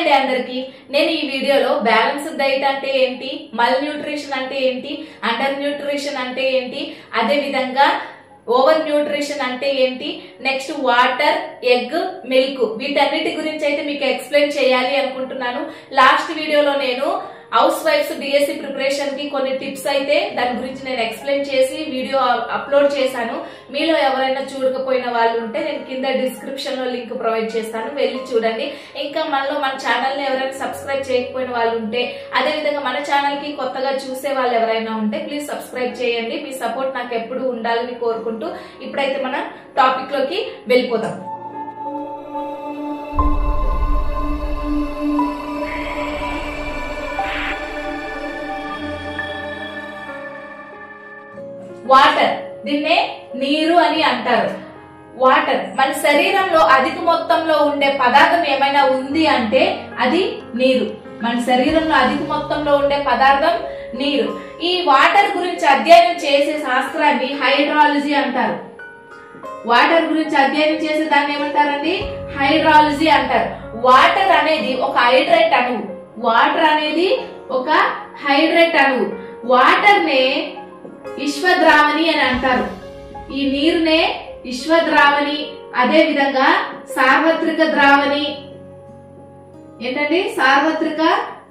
అండి అందరికి. నేను ఈ వీడియోలో బ్యాలెన్స్డ్ డైట్ అంటే ఏంటి, మల్ న్యూట్రిషన్ అంటే ఏంటి, అండర్ న్యూట్రిషన్ అంటే ఏంటి, అదే విధంగా ఓవర్ న్యూట్రిషన్ అంటే ఏంటి, నెక్స్ట్ వాటర్, ఎగ్, మిల్క్, వీటన్నిటి గురించి అయితే మీకు ఎక్స్ప్లెయిన్ చేయాలి అనుకుంటున్నాను. లాస్ట్ వీడియోలో నేను హౌస్ వైఫ్స్ డిఎస్సి ప్రిపరేషన్ కి కొన్ని టిప్స్ అయితే దాని గురించి నేను ఎక్స్ప్లెయిన్ చేసి వీడియో అప్లోడ్ చేశాను. మీలో ఎవరైనా చూడకపోయిన వాళ్ళు ఉంటే నేను కింద డిస్క్రిప్షన్ లో లింక్ ప్రొవైడ్ చేస్తాను, వెళ్ళి చూడండి. ఇంకా మనలో మన ఛానల్ ని ఎవరైనా సబ్స్క్రైబ్ చేయకపోయిన వాళ్ళు ఉంటే, అదే విధంగా మన ఛానల్ కి కొత్తగా చూసే వాళ్ళు ఎవరైనా ఉంటే ప్లీజ్ సబ్స్క్రైబ్ చేయండి. మీ సపోర్ట్ నాకు ఎప్పుడు ఉండాలని కోరుకుంటూ ఇప్పుడైతే మనం టాపిక్ లోకి వెళ్ళిపోదాం. వాటర్, దీన్నే నీరు అని అంటారు. వాటర్ మన శరీరంలో అధిక మొత్తంలో ఉండే పదార్థం ఏమైనా ఉంది అంటే అది నీరు. మన శరీరంలో అధిక మొత్తంలో ఉండే పదార్థం నీరు. ఈ వాటర్ గురించి అధ్యయనం చేసే శాస్త్రాన్ని హైడ్రాలజీ అంటారు. వాటర్ గురించి అధ్యయనం చేసే దాన్ని ఏమంటారండి? హైడ్రాలజీ అంటారు. వాటర్ అనేది ఒక హైడ్రేట్ అణువు. వాటర్ అనేది ఒక హైడ్రేట్ అణువు. వాటర్ నే విశ్వద్రావణి అని అంటారు. ఈ నీరునే విశ్వద్రావణి, అదే విధంగా సార్వత్రిక ద్రావణి, ఏంటండి సార్వత్రిక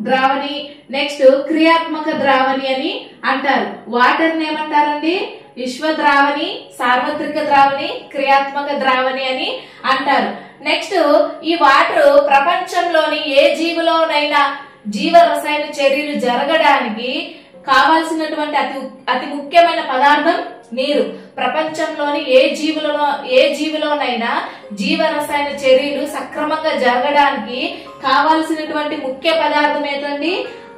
ద్రావణి, నెక్స్ట్ క్రియాత్మక ద్రావణి అని అంటారు. వాటర్ ని ఏమంటారండి? విశ్వద్రావణి, సార్వత్రిక ద్రావణి, క్రియాత్మక ద్రావణి అని అంటారు. నెక్స్ట్ ఈ వాటర్ ప్రపంచంలోని ఏ జీవులోనైనా జీవ రసాయన చర్యలు జరగడానికి కావాల్సినటువంటి అతి ముఖ్యమైన పదార్థం నీరు. ప్రపంచంలోని ఏ జీవిలోనైనా జీవ రసాయన చర్యలు సక్రమంగా జరగడానికి కావాల్సినటువంటి ముఖ్య పదార్థం ఏంటండి?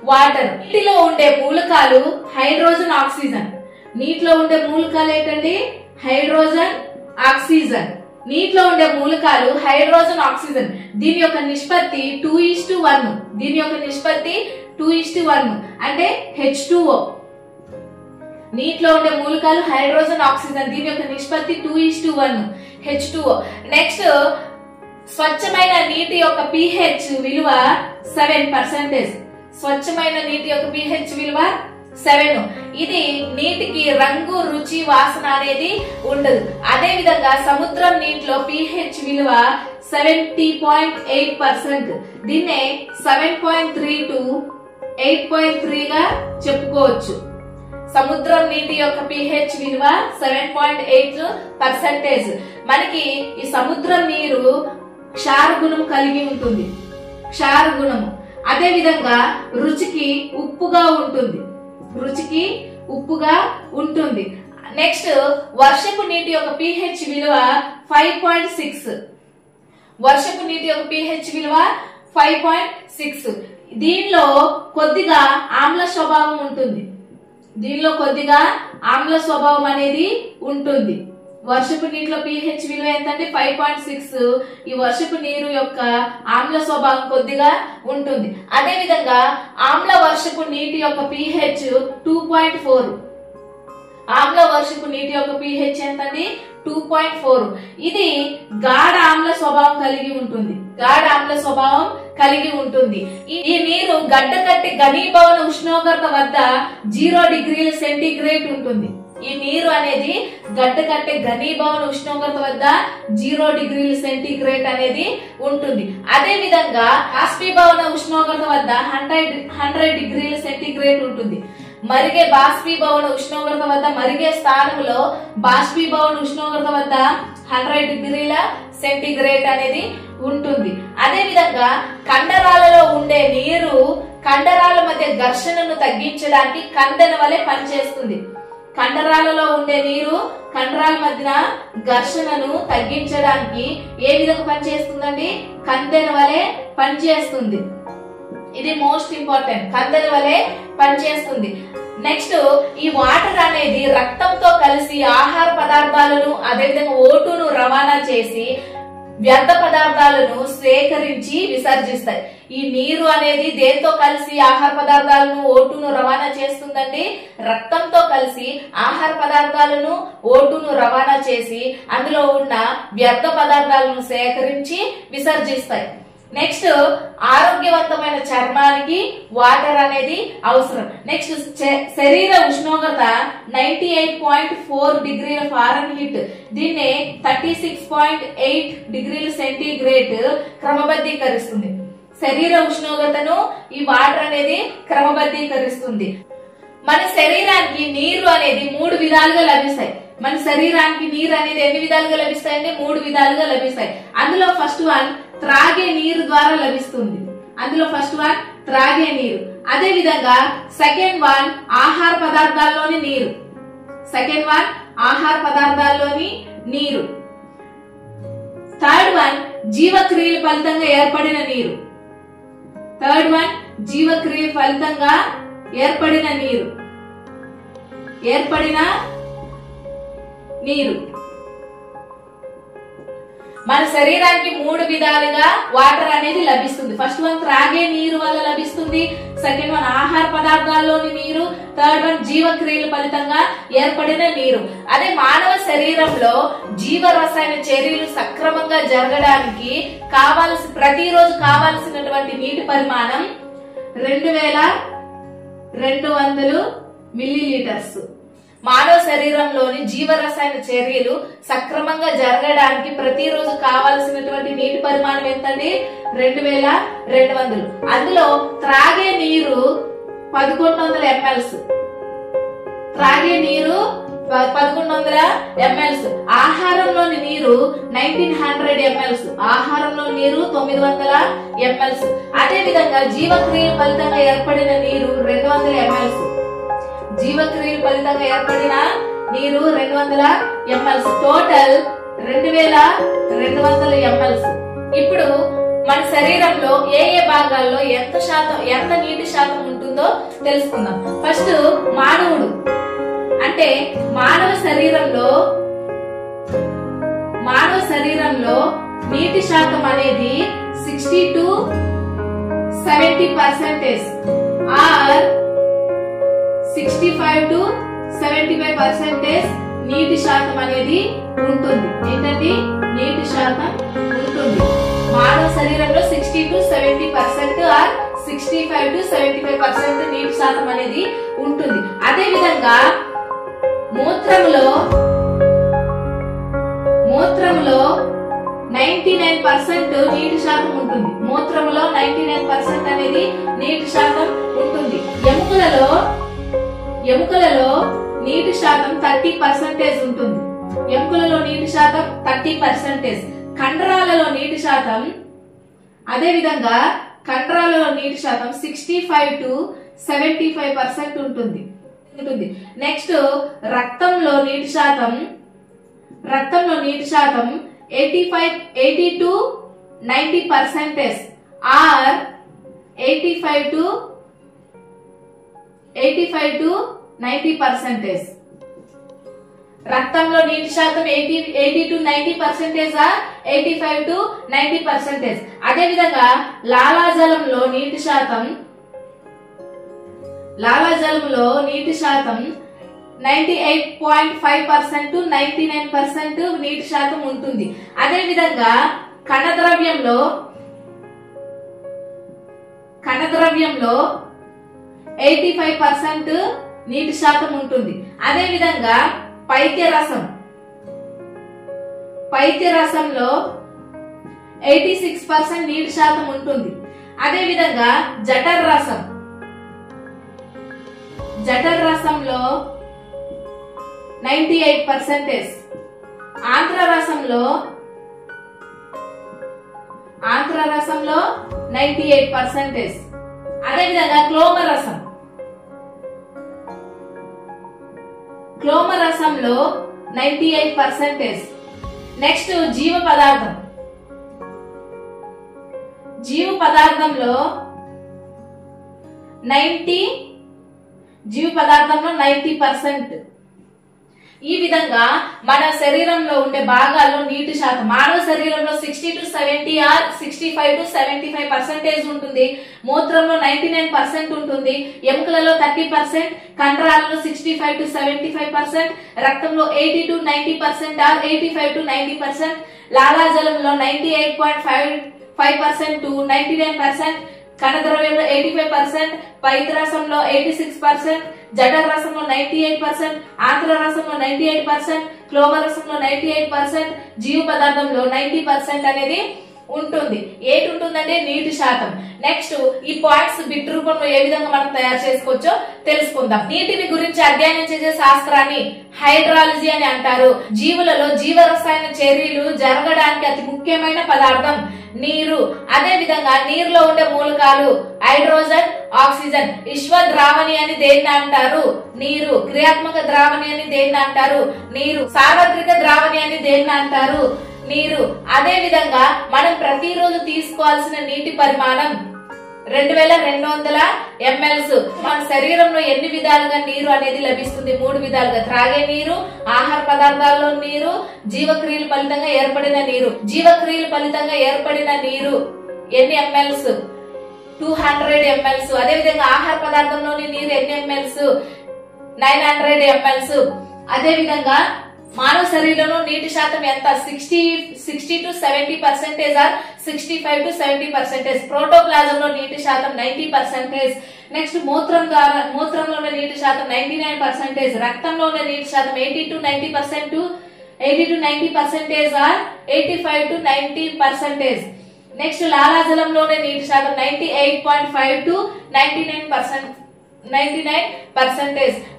వాటర్. నీటిలో ఉండే మూలకాలు హైడ్రోజన్, ఆక్సిజన్. నీటిలో ఉండే మూలకాలు ఏంటండి? Hydrogen, oxygen. నీటిలో ఉండే మూలకాలు హైడ్రోజన్, ఆక్సిజన్. దీని యొక్క నిష్పత్తి 2:1. దీని యొక్క నిష్పత్తి 2:1 అంటే H2O. నీటిలో ఉండే మూలకాలు హైడ్రోజన్, ఆక్సిజన్. దీని యొక్క నిష్పత్తి 2:1 H2O. నెక్స్ట్ స్వచ్ఛమైన నీటి యొక్క pH విలువ 7%. స్వచ్ఛమైన నీటి యొక్క pH విలువ 7. ఇది నీటికి రంగు, రుచి, వాసన అనేది ఉండదు. అదే విధంగా సముద్రం నీటిలో pH విలువ 70.8%. దీన్నే 7.3 to 8.3 గా చెప్పుకోవచ్చు. సముద్రం నీటి యొక్క pH విలువ 7.8%. మనకి ఈ సముద్రం నీరు క్షార గుణం కలిగి ఉంటుంది. క్షార గుణము. అదే విధంగా రుచికి ఉప్పుగా ఉంటుంది. రుచికి ఉప్పుగా ఉంటుంది. నెక్స్ట్ వర్షపు నీటి యొక్క pH విలువ 5.6. వర్షపు నీటి యొక్క pH విలువ 5.6. దీనిలో కొద్దిగా ఆమ్ల స్వభావం ఉంటుంది. దీనిలో కొద్దిగా ఆమ్ల స్వభావం అనేది ఉంటుంది. వర్షపు నీటిలో pH విలువ ఎంతంటే 5.6. ఈ వర్షపు నీరు యొక్క ఆమ్ల స్వభావం కొద్దిగా ఉంటుంది. అదే విధంగా ఆమ్ల వర్షపు నీటి యొక్క pH 2.4. ఆమ్ల వర్షపు నీటి యొక్క pH ఎంతండి? 2.4. ఇది గాఢ ఆమ్ల స్వభావం కలిగి ఉంటుంది. గాఢ ఆమ్ల స్వభావం కలిగి ఉంటుంది. ఈ నీరు గడ్డ కట్టి ఘనీభవన ఉష్ణోగ్రత వద్ద 0 డిగ్రీల సెంటీగ్రేడ్ ఉంటుంది. ఈ నీరు అనేది గడ్డ కట్టే ఘనీభవన ఉష్ణోగ్రత వద్ద 0 డిగ్రీల సెంటీగ్రేడ్ అనేది ఉంటుంది. అదే విధంగా బాష్పీభవన ఉష్ణోగ్రత వద్ద 100 డిగ్రీల సెంటీగ్రేడ్ ఉంటుంది. మరిగే బాష్పీభవన ఉష్ణోగ్రత వద్ద, మరిగే స్థానంలో బాష్పీభవన ఉష్ణోగ్రత వద్ద 100 డిగ్రీల సెంటీగ్రేడ్ అనేది ఉంటుంది. అదే విధంగా కండరాలలో ఉండే నీరు కండరాల మధ్య ఘర్షణను తగ్గించడానికి కందెన వలె పనిచేస్తుంది. కండరాలలో ఉండే నీరు కండరాల మధ్య ఘర్షణను తగ్గించడానికి ఏ విధంగా పనిచేస్తుందండి? కందెన వలె పనిచేస్తుంది. ఇది మోస్ట్ ఇంపార్టెంట్. కందెన వలె పనిచేస్తుంది. నెక్స్ట్ ఈ వాటర్ అనేది రక్తంతో కలిసి ఆహార పదార్థాలను, అదేవిధంగా ఓటును రవాణా చేసి వ్యర్థ పదార్థాలను సేకరించి విసర్జిస్తాయి. ఈ నీరు అనేది దేంతో కలిసి ఆహార పదార్థాలను, ఓటును రవాణా చేస్తుందండి? రక్తంతో కలిసి ఆహార పదార్థాలను, ఓటును రవాణా చేసి అందులో ఉన్న వ్యర్థ పదార్థాలను సేకరించి విసర్జిస్తాయి. నెక్స్ట్ ఆరోగ్యవంతమైన చర్మానికి వాటర్ అనేది అవసరం. నెక్స్ట్ శరీర ఉష్ణోగ్రత 98.4 డిగ్రీల ఫారెన్హీట్, దీన్ని 36.8 డిగ్రీల సెంటీగ్రేడ్ క్రమబద్ధీకరిస్తుంది. శరీర ఉష్ణోగ్రతను ఈ వాటర్ అనేది క్రమబద్ధీకరిస్తుంది. మన శరీరానికి నీరు అనేది 3 విధాలుగా లభిస్తాయి. మన శరీరానికి నీరు అనేది ఎన్ని విధాలుగా లభిస్తాయంటే 3 విధాలుగా లభిస్తాయి. అందులో ఫస్ట్ వన్ త్రాగే నీరు ద్వారా లభిస్తుంది. త్రాగే నీరు. అదే విధంగా సెకండ్ వన్ ఆహార పదార్థాల్లోని నీరు. థర్డ్ వన్ జీవక్రియల ఫలితంగా ఏర్పడిన నీరు. మన శరీరానికి 3 విధాలుగా వాటర్ అనేది లభిస్తుంది. ఫస్ట్ వన్ త్రాగే నీరు వల్ల లభిస్తుంది, సెకండ్ వన్ ఆహార పదార్థాల్లోని నీరు, థర్డ్ వన్ జీవక్రియల ఫలితంగా ఏర్పడిన నీరు. అదే మానవ శరీరంలో జీవ రసాయన చర్యలు సక్రమంగా జరగడానికి ప్రతిరోజు కావాల్సినటువంటి నీటి పరిమాణం 2200 మిల్లీలీటర్స్. మానవ శరీరంలోని జీవరసాయన చర్యలు సక్రమంగా జరగడానికి ప్రతిరోజు కావాల్సినటువంటి నీటి పరిమాణం ఎంతండి? 2200. అందులో త్రాగే నీరు 1100 ml. ఆహారంలోని నీరు 1900 ml. 900 ml. అదే విధంగా జీవక్రియ ఫలితంగా ఏర్పడిన నీరు 200 ml. 200 ml. Total 2200 ml. ఇప్పుడు మన శరీరంలో ఏ భాగాల్లో ఎంత నీటి శాతం ఉంటుందో తెలుసుకుందాం. ఫస్ట్ మానవుడు అంటే మానవ శరీరంలో నీటి శాతం అనేది 60 to 70% ఆర్ 65 to 75% నీటి శాతం అనేది ఉంటుంది. ఏంటండి? నీటి శాతం ఉంటుంది. మానవ శరీరంలో 60 to 70% ఆర్ 65 to 75% నీటి శాతం అనేది ఉంటుంది. అదే విధంగా మూత్రములో 99% నీటి శాతం ఉంటుంది. 99% అనేది నీటి శాతం ఉంటుంది. ఎముకలలో నీటి శాతం 30% ఉంటుంది. 30%. కండరాలలో నీటి శాతం 65 to 75% ఉంటుంది. నెక్స్ట్ రక్తంలో నీటి శాతం 80 to 90% ఆర్ 85 to 90%. రక్తంలో నీటి శాతం 80 to 90% ఆర్ 85 to 90%. అదే విధంగా లాలాజలంలో నీటి శాతం 98.5% to 99% నీటి శాతం ఉంటుంది. అదే విధంగా కణద్రవ్యంలో 85% నీటి శాతం ఉంటుంది. అదే విధంగా పైత్యరసంలో 86% నీటి శాతం ఉంటుంది. అదే విధంగా జఠర రసంలో 98%. ఆంత్రరసంలో 98%. అదే విధంగా క్లోమరసంలో 98%. నెక్స్ట్ జీవ పదార్థంలో 90%. ఈ విధంగా మన శరీరంలో ఉండే భాగాల్లో నీటి శాతం మానవ శరీరంలో 60 to 70 ఆర్ 65 to 75% ఉంటుంది. మూత్రంలో 99% ఉంటుంది. ఎముకలలో 30%, కండరాలలో 65 to 75%, రక్తంలో 80 to 90% ఆర్ 85 to 90%, లాలాజలంలో 98.5 5% to 99%, కణద్రవ్యంలో 85%, పైత్రరసంలో 86%, జఠర రసంలో 98%, ఆంత్ర రసంలో 98%, క్లోమ రసంలో 98%, జీవ పదార్థంలో 90% అనేది ఉంటుంది. ఏంటి ఉంటుందంటే నీటి శాతం. నెక్స్ట్ ఈ పాయింట్స్ బిట్ రూపంలో ఏ విధంగా మనం తయారు చేసుకోవచ్చో తెలుసుకుందాం. నీటిని గురించి అధ్యయనం చేసే శాస్త్రాన్ని హైడ్రాలజీ అని అంటారు. జీవులలో జీవ రసాయన చర్యలు జరగడానికి అతి ముఖ్యమైన పదార్థం నీరు. అదే విధంగా నీరులో ఉండే మూలకాలు హైడ్రోజన్, ఆక్సిజన్. విశ్వ ద్రావణి అని దేన్ని అంటారు? నీరు. క్రియాత్మక ద్రావణి అని దేన్ని అంటారు? నీరు. సార్వత్రిక ద్రావణి అని దేన్ని అంటారు? నీరు. అదే విధంగా మనం ప్రతిరోజు తీసుకోవాల్సిన నీటి పరిమాణం 2200 ml. మన శరీరంలో ఎన్ని విధాలుగా నీరు అనేది లభిస్తుంది? 3 విధాలుగా. త్రాగే నీరు, ఆహార పదార్థాల్లో నీరు, జీవక్రియల ఫలితంగా ఏర్పడిన నీరు. జీవక్రియల ఫలితంగా ఏర్పడిన నీరు ఎన్ని ml? 200 ml. అదే విధంగా ఆహార పదార్థంలోని నీరు ఎన్ని ml? 900 ml. అదే విధంగా మానవ శరీరంలో నీటి శాతం ఎంత? 60 to 70% ఆర్ 65 to 70%. ప్రోటోప్లాజంలో నీటి శాతం 90%. నెక్స్ట్ మూత్రంలో ఉన్న నీటి శాతం 99%. రక్తంలో ఉన్న నీటి శాతం 80 to 90% ఆర్ 85 to 90%. నెక్స్ట్ లాలాజలంలోనే నీటి శాతం 98.5 to 99%.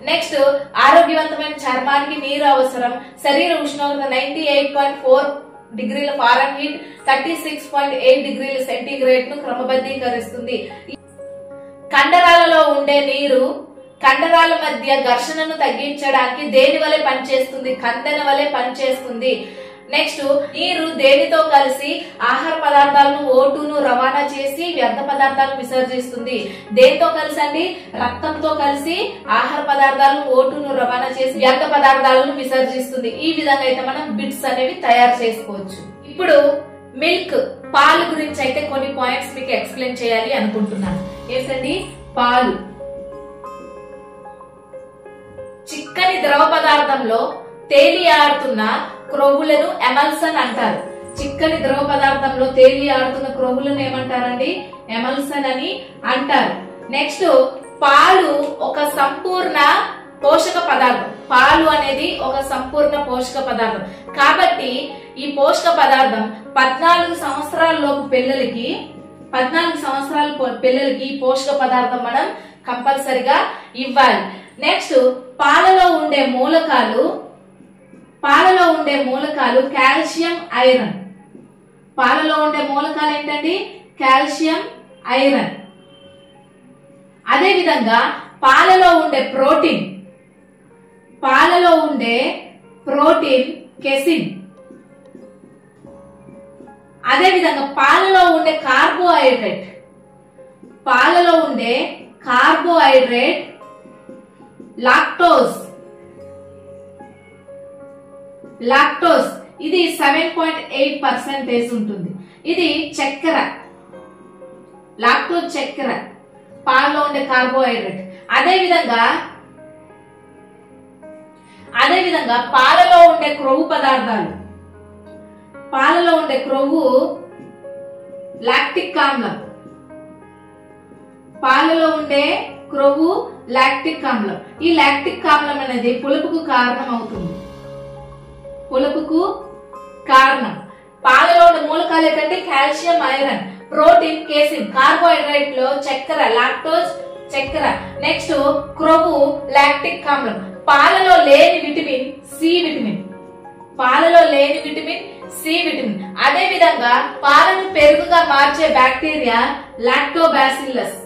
నెక్స్ట్ ఆరోగ్యవంతమైన చర్మానికి నీరు అవసరం. శరీర ఉష్ణోగ్రత 98.4 డిగ్రీల ఫారెన్హీట్ 36.8 డిగ్రీల సెంటీగ్రేడ్ ను క్రమబద్ధీకరిస్తుంది. కండరాలలో ఉండే నీరు కండరాల మధ్య ఘర్షణను తగ్గించడానికి దేని వలె పనిచేస్తుంది? కందెన వలె పనిచేస్తుంది. నెక్స్ట్ నీరు దేనితో కలిసి ఆహార పదార్థాలను O2ను రవాణా చేసి వ్యర్థ పదార్థాలను విసర్జిస్తుంది? దేనితో కలిసి అండి? రక్తంతో కలిసి ఆహార పదార్థాలను O2ను రవాణా చేసి వ్యర్థ పదార్థాలను విసర్జిస్తుంది. ఈ విధంగా అయితే మనం బిట్స్ అనేవి తయారు చేసుకోవచ్చు. ఇప్పుడు మిల్క్, పాలు గురించి అయితే కొన్ని పాయింట్స్ మీకు ఎక్స్ప్లెయిన్ చేయాలి అనుకుంటున్నాను. ఏంటండి? పాలు చిక్కని ద్రవ పదార్థంలో తేలియాడుతున్న క్రొవ్వులను ఎమల్సన్ అంటారు. చిక్కని ద్రవ పదార్థంలో తేలియాడుతున్న క్రొవ్వులను ఏమంటారండి? ఎమల్సన్ అని అంటారు. నెక్స్ట్ పాలు ఒక సంపూర్ణ పోషక పదార్థం. పాలు అనేది ఒక సంపూర్ణ పోషక పదార్థం. కాబట్టి ఈ పోషక పదార్థం 14 సంవత్సరాల లోపు పిల్లలకి ఈ పోషక పదార్థం మనం కంపల్సరిగా ఇవ్వాలి. నెక్స్ట్ పాలలో ఉండే మూలకాలు కాల్షియం, ఐరన్. పాలలో ఉండే మూలకాలు ఏంటండి? Calcium, iron. అదే విధంగా పాలలో ఉండే ప్రోటీన్ కెసిన్. అదే విధంగా పాలలో ఉండే కార్బోహైడ్రేట్ లాక్టోస్. ఇది 7.8% ఉంటుంది. ఇది చక్కెర, లాక్టోస్ చక్కెర, పాలలో ఉండే కార్బోహైడ్రేట్. అదే విధంగా పాలలో ఉండే క్రొవ్వు పదార్థాలు. పాలలో ఉండే క్రొవ్వు లాక్టిక్ ఆమ్లం. పాలలో ఉండే క్రొవ్వు లాక్టిక్ ఆమ్లం. ఈ లాక్టిక్ ఆమ్లం అనేది పులుపుకు కారణం అవుతుంది. పాలలో ఉండే మూలకాలు ఏంటంటే calcium, iron, protein, casein, carbohydrate లో చక్కెర, లాక్టోస్ చక్కెర. నెక్స్ట్ క్రొవ్వు లాక్టిక్ ఆమ్లం. పాలలో లేని విటమిన్ సి విటమిన్. అదే విధంగా పాలను పెరుగుగా మార్చే బ్యాక్టీరియా లాక్టోబాసిల్లస్.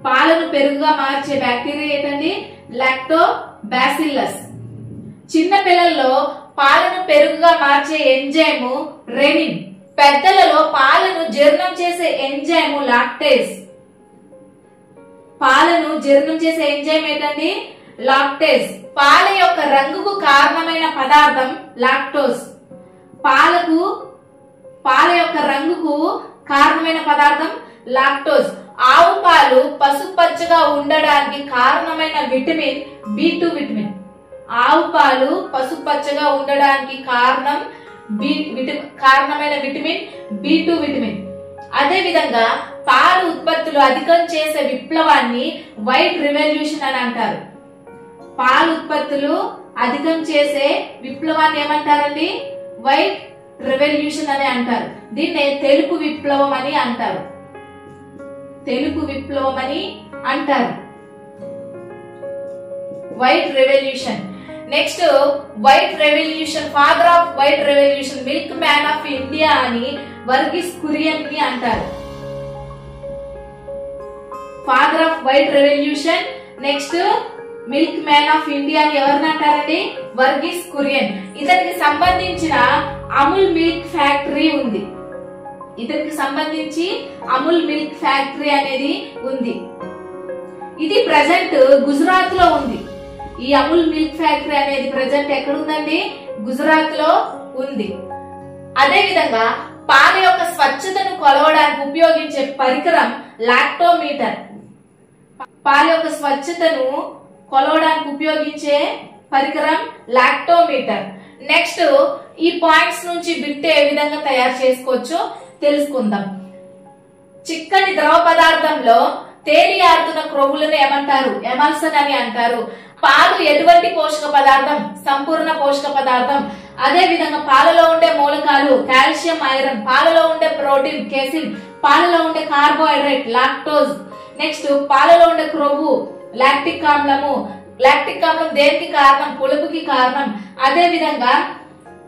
పాలను పెరుగుగా మార్చే బ్యాక్టీరియా ఏంటండి? లాక్టోబాసిల్లస్. చిన్న పిల్లల్లో పాలను పెరుగుగా మార్చే ఎంజైము రెనిన్. పెద్దలలో పాలను జీర్ణం చేసే ఎంజైము లాక్టేజ్. పాలను జీర్ణం చేసే ఎంజైమ్ ఏంటండి? లాక్టేజ్. పాల యొక్క రంగుకు కారణమైన పదార్థం లాక్టోస్. పాల యొక్క రంగుకు కారణమైన పదార్థం లాక్టోస్. ఆవు పాలు పసుపచ్చగా ఉండడానికి కారణమైన విటమిన్ B2 విటమిన్. ఆవు పాలు పసుపచ్చగా ఉండడానికి కారణమైన విటమిన్ B2 విటమిన్. అదే విధంగా పాల ఉత్పత్తులు అధికం చేసే విప్లవాన్ని వైట్ రెవల్యూషన్ అని అంటారు. పాల ఉత్పత్తులు అధికం చేసే విప్లవాన్ని ఏమంటారండి? వైట్ రెవల్యూషన్ అని అంటారు. దీన్నే తెలుపు విప్లవం అని అంటారు. తెలుపు విప్లవం అని అంటారు. White revolution. Next white revolution, father off white revolution, milk man of India అని వర్గీస్ కురియన్ ని అంటారు. Father off white revolution. Next milk man of India అని ఎవరిని అంటారండి? వర్గీస్ కురియన్. ఇతనికి సంబంధించిన అమూల్ మిల్క్ ఫ్యాక్టరీ ఉంది. ఇతనికి సంబంధించి అమూల్ మిల్క్ ఫ్యాక్టరీ అనేది ఉంది. ఇది ప్రజెంట్ గుజరాత్ లో ఉంది. ఈ అమూల్ మిల్క్ ఫ్యాక్టరీ అనేది ప్రజెంట్ ఎక్కడ ఉందండి? గుజరాత్ లో ఉంది. అదే విధంగా పాల యొక్క స్వచ్ఛతను కొలవడానికి ఉపయోగించే పరికరం లాక్టోమీటర్. పాల యొక్క స్వచ్ఛతను కొలవడానికి ఉపయోగించే పరికరం లాక్టోమీటర్. నెక్స్ట్ ఈ పాయింట్స్ నుంచి బిట్ ఏ విధంగా తయారు చేసుకోవచ్చో తెలుసుకుందాం. చిక్కని ద్రవ పదార్థంలో తేలి ఆడుతున్న క్రొవ్వులను ఏమంటారు? ఎమల్సన్ అని అంటారు. పాలు ఎటువంటి పోషక పదార్థం? సంపూర్ణ పోషక పదార్థం. అదే విధంగా పాలలో ఉండే మూలకాలు కాల్షియం, ఐరన్, పాలలో ఉండే ప్రోటీన్ కేసిన్, పాలలో ఉండే కార్బోహైడ్రేట్ లాక్టోజ్. నెక్స్ట్ పాలలో ఉండే క్రొవ్వు లాక్టిక్ ఆమ్లము. లాక్టిక్ ఆమ్లం దేనికి కారణం? పులుపుకి కారణం. అదే విధంగా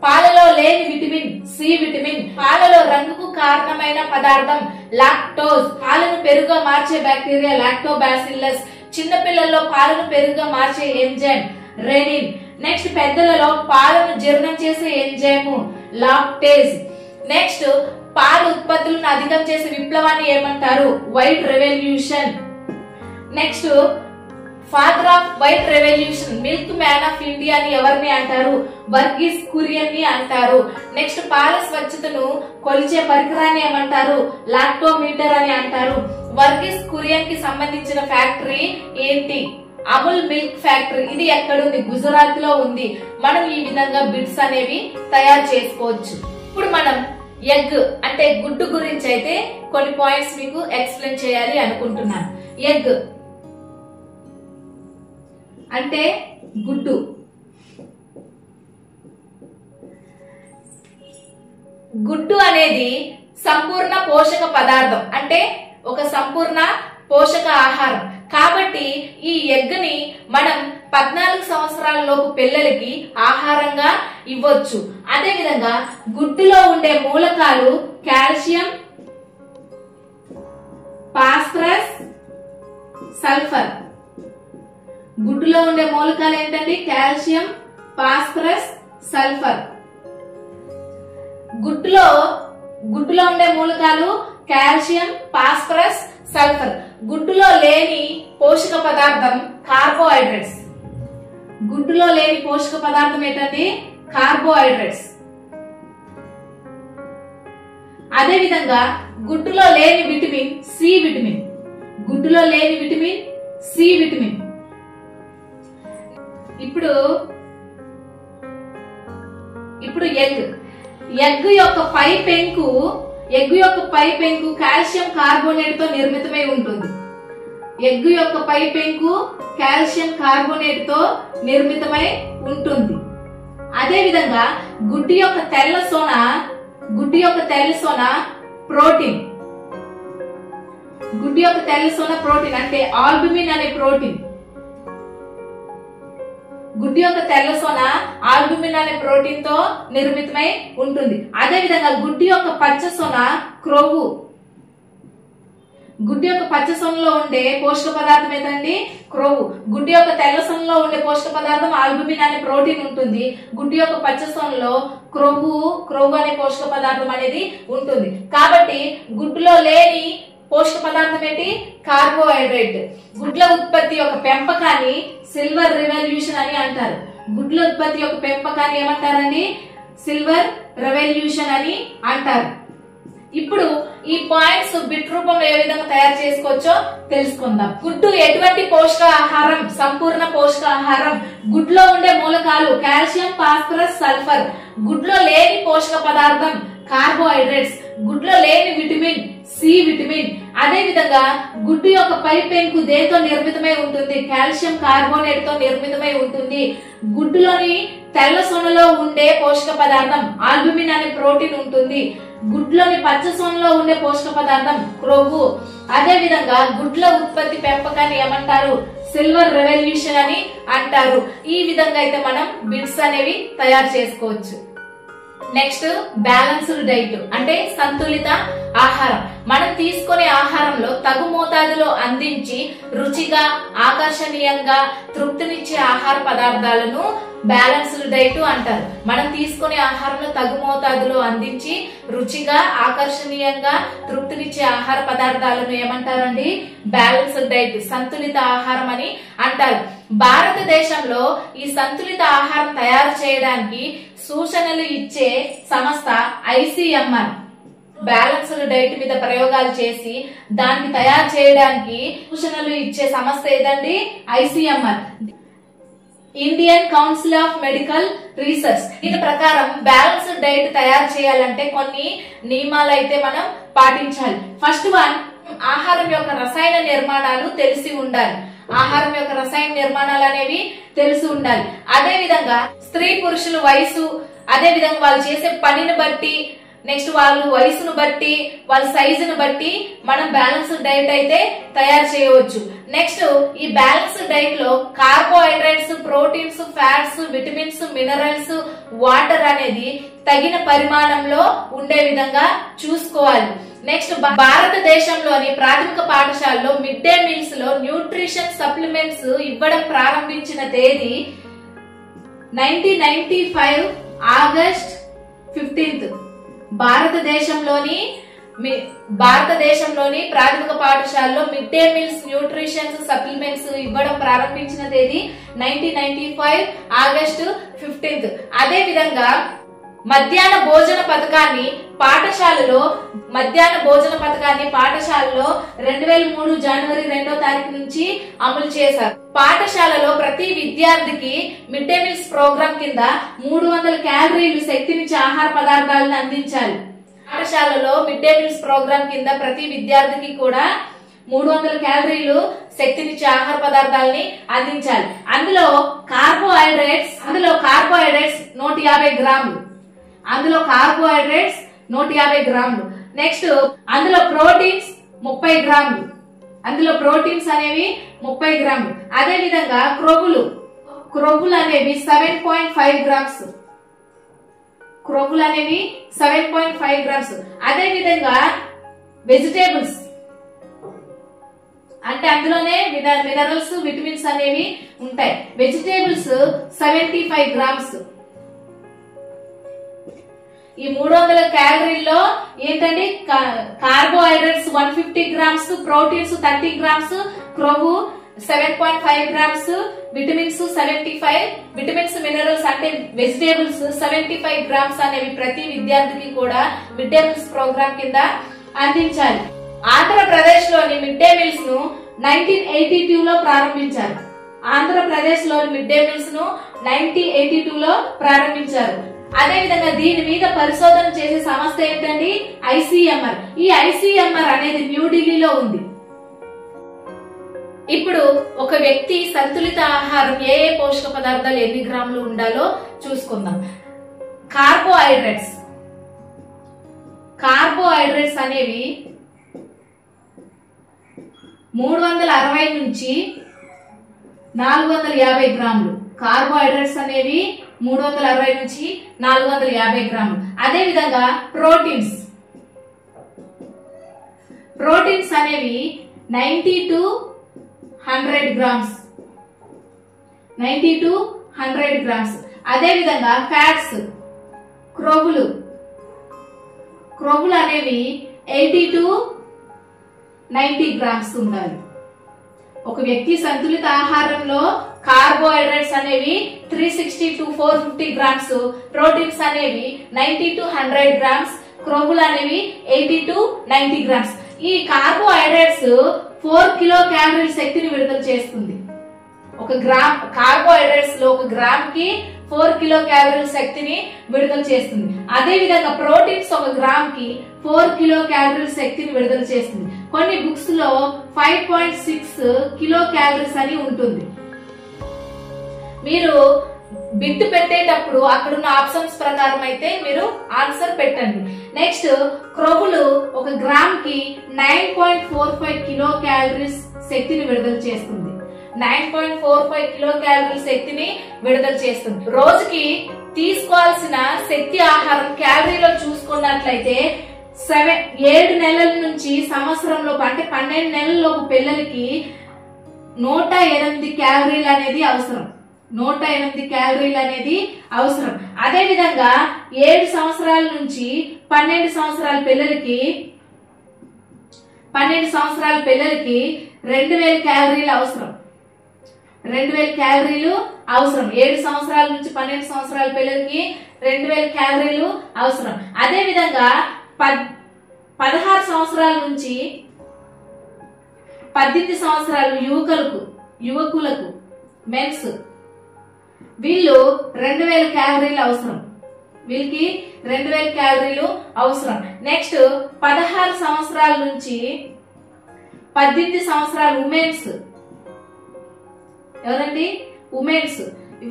పాలలో లేని విటమిన్ సి విటమిన్. పాలలో రంగుకు కారణమైన పదార్థం లాక్టోజ్. పాలను పెరుగుగా మార్చే బ్యాక్టీరియా లాక్టోబాసిల్లస్. చిన్నపిల్లల్లో పాలను పెరుగుగా మార్చే ఎంజైమ్ రెనిన్. నెక్స్ట్ పెద్దలలో పాలను జీర్ణం చేసే ఎంజైమ్ లాక్టేజ్. నెక్స్ట్ పాల ఉత్పత్తులను అధికం చేసే విప్లవాన్ని ఏమంటారు? White revolution. Next father off white revolution, milk man of India అని ఎవరిని అంటారు? వర్గీస్ కురియన్ ని అంటారు. నెక్స్ట్ పాల స్వచ్ఛతను కొలిచే పరికరాన్ని ఏమంటారు? లాక్టోమీటర్ అని అంటారు. వర్గీస్ కురియన్ కి సంబంధించిన ఫ్యాక్టరీ ఏంటి? Amul milk factory. ఇది ఎక్కడుంది? గుజరాత్ లో ఉంది. మనం ఈ విధంగా బిట్స్ అనేవి తయారు చేసుకోవచ్చు. ఇప్పుడు మనం ఎగ్ అంటే గుడ్డు గురించి అయితే కొన్ని పాయింట్స్ మీకు ఎక్స్ప్లెయిన్ చేయాలి అనుకుంటున్నాను. ఎగ్ అంటే గుడ్డు. గుడ్డు అనేది సంపూర్ణ పోషక పదార్థం, అంటే ఒక సంపూర్ణ పోషక ఆహారం. కాబట్టి ఈ ఎగ్ ని మనం 14 సంవత్సరాల లోపు పిల్లలకి ఆహారంగా ఇవ్వచ్చు. అదే విధంగా గుడ్డులో ఉండే మూలకాలు కాల్షియం, ఫాస్ఫరస్, సల్ఫర్. గుడ్డులో ఉండే మూలకాలు ఏంటండి? Calcium, phosphorus, sulphur. గుడ్డులో ఉండే మూలకాలు కాల్షియం, ఫాస్ఫరస్, సల్ఫర్. గుడ్డులో లేని పోషక పదార్థం కార్బోహైడ్రేట్స్. గుడ్డులో లేని పోషక పదార్థం ఏంటండి? కార్బోహైడ్రేట్స్. అదే విధంగా గుడ్డులో లేని విటమిన్ సి విటమిన్. గుడ్డులో లేని విటమిన్ సి విటమిన్. ఇప్పుడు ఎగ్ యొక్క పై పెంకు కాల్షియం కార్బోనేట్ తో నిర్మితమై ఉంటుంది. ఎగ్ యొక్క పై పెంకు కాల్షియం కార్బోనేట్ తో నిర్మితమై ఉంటుంది. అదే విధంగా గుడ్డు యొక్క తెల్ల సోన ప్రోటీన్. గుడ్డు యొక్క తెల్ల సోన ప్రోటీన్ అంటే ఆల్బుమిన్ అనే ప్రోటీన్. గుడ్డు యొక్క తెల్ల సోన ఆల్బుమిన్ అనే ప్రోటీన్ తో నిర్మితమై ఉంటుంది. అదే విధంగా గుడ్డు యొక్క పచ్చ సోన క్రొవ్వు. గుడ్డు యొక్క పచ్చ సొనలో ఉండే పోషక పదార్థం ఏంటండి? క్రొవ్వు. గుడ్డు యొక్క తెల్ల సొనలో ఉండే పోషక పదార్థం ఆల్బుమిన్ అనే ప్రోటీన్ ఉంటుంది. గుడ్డు యొక్క పచ్చ సొనలో క్రొవ్వు అనే పోషక పదార్థం అనేది ఉంటుంది. కాబట్టి గుడ్డులో లేని పోషక పదార్థం ఏంటి? కార్బోహైడ్రేట్. గుడ్ల ఉత్పత్తి యొక్క పెంపకాన్ని సిల్వర్ రెవల్యూషన్ అని అంటారు. గుడ్ల ఉత్పత్తి యొక్క పెంపకాన్ని ఏమంటారండి? సిల్వర్ రెవల్యూషన్ అని అంటారు. ఇప్పుడు ఈ పాయింట్స్ బిట్ రూపంలో ఏ విధంగా తయారు చేసుకోవచ్చో తెలుసుకుందాం. గుడ్డు ఎటువంటి పోషకాహారం? సంపూర్ణ పోషకాహారం. గుడ్లో ఉండే మూలకాలు కాల్షియం, ఫాస్ఫరస్, సల్ఫర్. గుడ్లో లేని పోషక పదార్థం కార్బోహైడ్రేట్స్, గుడ్లో లేని విటమిన్ సి విటమిన్. అదే విధంగా గుడ్డు యొక్క పై పెంకు దేంతో నిర్మితమై ఉంటుంది? కాల్షియం కార్బోనేట్ తో నిర్మితమై ఉంటుంది. గుడ్డులోని తెల్ల సొనలో ఉండే పోషక పదార్థం ఆల్బుమిన్ అనే ప్రోటీన్ ఉంటుంది. గుడ్లోని పచ్చ సొనలో ఉండే పోషక పదార్థం క్రొవ్వు. అదే విధంగా గుడ్ల ఉత్పత్తి పెంపకాన్ని ఏమంటారు? సిల్వర్ రెవల్యూషన్ అని అంటారు. ఈ విధంగా అయితే మనం బిట్స్ అనేవి తయారు చేసుకోవచ్చు. నెక్స్ట్ బ్యాలెన్స్డ్ డైట్ అంటే సంతులిత ఆహారం. మనం తీసుకునే ఆహారంలో తగు మోతాదులో అందించి రుచిగా, ఆకర్షణీయంగా, తృప్తినిచ్చే ఆహార పదార్థాలను బ్యాలెన్స్డ్ డైట్ అంటారు. మనం తీసుకునే ఆహారంలో తగు మోతాదులో అందించి రుచిగా, ఆకర్షణీయంగా, తృప్తినిచ్చే ఆహార పదార్థాలను ఏమంటారండి? బ్యాలెన్స్డ్ డైట్, సంతులిత ఆహారం అని అంటారు. భారతదేశంలో ఈ సంతులిత ఆహారం తయారు చేయడానికి సూచనలు ఇచ్చే సంస్థ ఐసిఎంఆర్. బ్యాలెన్స్డ్ డైట్ మీద ప్రయోగాలు చేసి దాన్ని తయారు చేయడానికి సూచనలు ఇచ్చే సంస్థ ఏదండి? ICMR, Indian council of medical research. దీని ప్రకారం బ్యాలెన్స్డ్ డైట్ తయారు చేయాలంటే కొన్ని నియమాలు అయితే మనం పాటించాలి. ఫస్ట్ వన్, ఆహారం యొక్క రసాయన నిర్మాణాలు తెలిసి ఉండాలి. ఆహారం యొక్క రసాయన నిర్మాణాలు అనేవి తెలిసి ఉండాలి. అదే విధంగా స్త్రీ పురుషుల వయసు, అదే విధంగా వాళ్ళు చేసే పనిని బట్టి, నెక్స్ట్ వాళ్ళు వయసును బట్టి, వాళ్ళ సైజును బట్టి మనం బ్యాలెన్స్డ్ డైట్ అయితే తయారు చేయవచ్చు. నెక్స్ట్ ఈ బ్యాలెన్స్డ్ డైట్ లో carbohydrates, proteins, fats, vitamins, minerals, water అనేది తగిన పరిమాణంలో ఉండే విధంగా చూసుకోవాలి. నెక్స్ట్ భారతదేశంలోని ప్రాథమిక పాఠశాలలో మిడ్ డే మీల్స్ లో న్యూట్రిషన్ సప్లిమెంట్స్ ఇవ్వడం ప్రారంభించిన తేదీ 1995 ఆగస్ట్ 15. భారతదేశంలోని ప్రాథమిక పాఠశాలలో mid day meals nutrition supplements ఇవ్వడం ప్రారంభించిన తేదీ 1995 ఆగస్టు 15. అదే విధంగా మధ్యాహ్న భోజన పథకాన్ని పాఠశాలలో 2003 జనవరి 2వ తారీఖు నుంచి అమలు చేశారు. పాఠశాలలో ప్రతి విద్యార్థికి మిడ్ డే మీల్స్ ప్రోగ్రాం కింద 300 క్యాలరీలు శక్తినిచ్చే ఆహార పదార్థాలను అందించాలి. పాఠశాలలో మిడ్ డే మీల్స్ ప్రోగ్రాం కింద ప్రతి విద్యార్థికి కూడా 300 క్యాలరీలు శక్తినిచ్చే ఆహార పదార్థాలని అందించాలి. అందులో కార్బోహైడ్రేట్స్ 150 గ్రాములు. 150 గ్రాములు. నెక్స్ట్ అందులో ప్రోటీన్స్ 30 గ్రాములు. ప్రోటీన్స్ అనేవి 30 గ్రాములు. అదే విధంగా క్రొవ్వులు అనేవి 7.5 గ్రామ్స్. 7.5 గ్రామ్స్. అదే విధంగా వెజిటేబుల్స్ అంటే అందులోనే మినరల్స్, విటమిన్స్ అనేవి ఉంటాయి. Vegetables 75 grams. ఈ 300 క్యాలరీల్లో ఏంటంటే కార్బోహైడ్రేట్స్ 150 గ్రామ్స్, ప్రోటీన్స్ 30 గ్రామ్స్, క్రొవ్వు 7.5 గ్రామ్స్, విటమిన్స్ 75, విటమిన్స్, మినరల్స్ అంటే వెజిటేబుల్స్ 75 గ్రామ్స్ అనేవి ప్రతి విద్యార్థికి కూడా మిడ్ డే మీల్స్ ప్రోగ్రామ్ కింద అందించాలి. ఆంధ్రప్రదేశ్ లోని మిడ్ డే మీల్స్ ను 1982లో ప్రారంభించారు. ఆంధ్రప్రదేశ్ లోని మిడ్ డే మీల్స్ ను 1982లో ప్రారంభించారు. అదే విధంగా దీని మీద పరిశోధన చేసే సంస్థ ఏంటండి? ఐసిఎంఆర్. ఈ ఐసిఎంఆర్ అనేది న్యూఢిల్లీలో ఉంది. ఇప్పుడు ఒక వ్యక్తి సంతులిత ఆహారం ఏ పోషక పదార్థాలు ఎన్ని గ్రాములు ఉండాలో చూసుకుందాం. కార్బోహైడ్రేట్స్ అనేవి 360 నుంచి 450 గ్రాములు. కార్బోహైడ్రేట్స్ అనేవి 360 నుంచి 450 గ్రాములు. అదే విధంగా ప్రోటీన్స్ అనేవి 90 to 100 గ్రామ్స్. 90 to 100 grams. అదే విధంగా ఫ్యాట్స్, క్రొవ్వులు అనేవి 80 to 90 గ్రామ్స్ ఉండాలి. ఒక వ్యక్తి సంతులిత ఆహారంలో కార్బోహైడ్రేట్స్ అనేవి 360 to 450 గ్రామ్స్, ప్రోటీన్స్ అనేవి 90 to 100 గ్రామ్స్, క్రొవ్వులు అనేవి 80 to 90 గ్రామ్స్. ఈ కార్బోహైడ్రేట్స్ 4 కిలో క్యాలరీల శక్తిని విడుదల చేస్తుంది. ఒక గ్రామ్ కార్బోహైడ్రేట్స్ లో 1 గ్రామ్ కి 4 కిలో క్యాలరీల శక్తిని విడుదల చేస్తుంది. అదే విధంగా ప్రోటీన్స్ 1 గ్రామ్ కి 4 కిలో క్యాలరీల శక్తిని విడుదల చేస్తుంది. కొన్ని బుక్స్ లో 5.6 కిలో క్యాలరీస్ అని ఉంటుంది. మీరు బిట్ పెట్టేటప్పుడు అక్కడున్న ఆప్షన్స్ ప్రకారం అయితే మీరు ఆన్సర్ పెట్టండి. నెక్స్ట్, క్రొవ్వులు 1 గ్రామ్ కి 9.45 కిలో క్యాలరీస్ శక్తిని విడుదల చేస్తుంది. 9.45 కిలో క్యాలరీల శక్తిని విడుదల చేస్తుంది. రోజుకి తీసుకోవాల్సిన శక్తి ఆహారం క్యాలరీలో చూసుకున్నట్లయితే 7 నెలల నుంచి సంవత్సరంలోపు అంటే 12 నెలలలోపు పిల్లలకి 108 క్యాలరీలు అనేది అవసరం. 108 క్యాలరీలు అనేది అవసరం. అదే విధంగా 7 సంవత్సరాల నుంచి 12 సంవత్సరాల పిల్లలకి 2000 క్యాలరీలు అవసరం. 2000 క్యాలరీలు అవసరం. 7 సంవత్సరాల నుంచి 12 సంవత్సరాల పిల్లలకి 2000 క్యాలరీలు అవసరం. అదే విధంగా 16 సంవత్సరాల నుంచి 18 సంవత్సరాలు యువకులకు మెన్స్ వీళ్ళు 2000 క్యాలరీలు అవసరం. వీళ్ళకి 2000 క్యాలరీలు అవసరం. నెక్స్ట్, 16 సంవత్సరాల నుంచి 18 సంవత్సరాలు ఉమెన్స్, ఎవరండి? ఉమెన్స్.